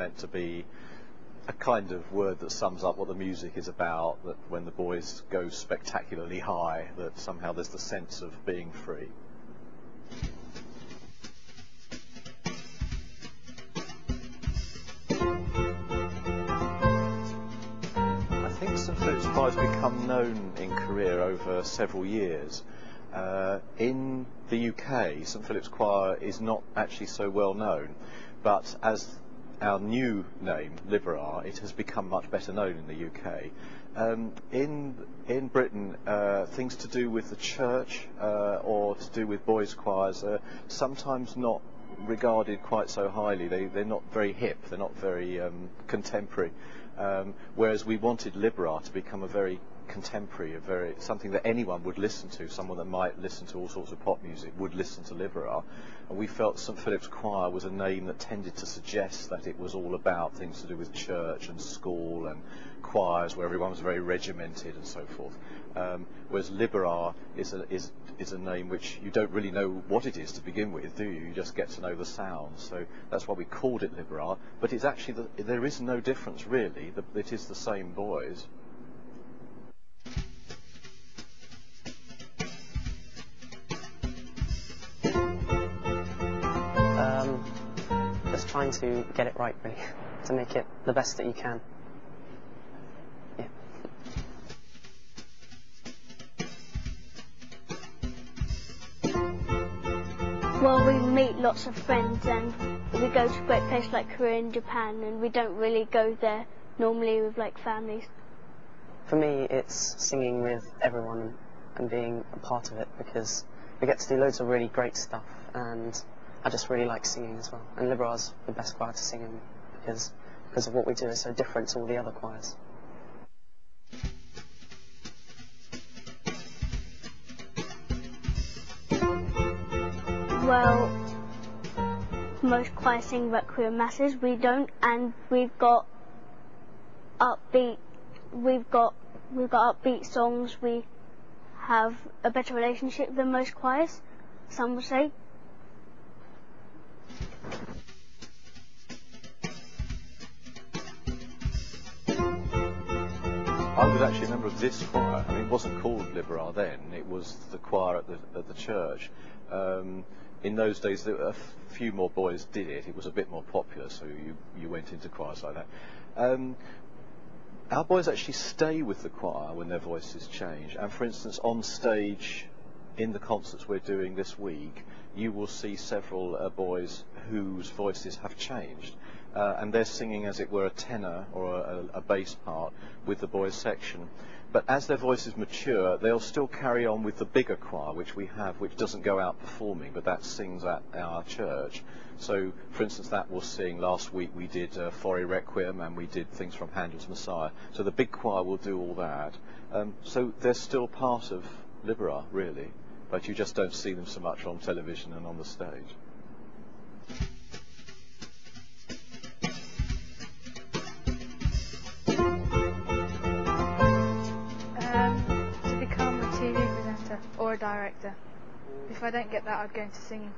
meant to be a kind of word that sums up what the music is about, that when the boys go spectacularly high, that somehow there's the sense of being free. I think St Philip's Choir has become known in Korea over several years. In the UK, St Philip's Choir is not actually so well known, but as our new name, Libera, it has become much better known in the UK. In Britain, things to do with the church or to do with boys' choirs are sometimes not regarded quite so highly. They're not very hip, they're not very contemporary, whereas we wanted Libera to become a very contemporary, something that anyone would listen to. Someone that might listen to all sorts of pop music would listen to Libera, and we felt St Philip's Choir was a name that tended to suggest that it was all about things to do with church and school and choirs where everyone was very regimented and so forth. Whereas Libera is a name which you don't really know what it is to begin with, do you? You just get to know the sound. So that's why we called it Libera. But it's actually there is no difference really. It is the same boys. Just trying to get it right, really, to make it the best that you can. Yeah. Well, we meet lots of friends and we go to great places like Korea and Japan, and we don't really go there normally with like families. For me, it's singing with everyone and being a part of it, because we get to do loads of really great stuff, and I just really like singing as well. And Libera's the best choir to sing in because of what we do is so different to all the other choirs. Well, most choirs sing Requiem Masses. We don't, and we've got upbeat songs. We have a better relationship than most choirs, some would say. I was actually a member of this choir. I mean, it wasn't called Libera then. It was the choir at the church. In those days, a few more boys did it. It was a bit more popular, so you went into choirs like that. Our boys actually stay with the choir when their voices change. And for instance, on stage, in the concerts we're doing this week, you will see several boys whose voices have changed. And they're singing, as it were, a tenor or a bass part with the boys' section. But as their voices mature, they'll still carry on with the bigger choir, which we have, which doesn't go out performing, but that sings at our church. So, for instance, that will sing. Last week we did Fore Requiem, and we did things from Handel's Messiah. So the big choir will do all that. So they're still part of Libera, really, but you just don't see them so much on television and on the stage. To become a TV presenter or a director. If I don't get that, I'd go into singing.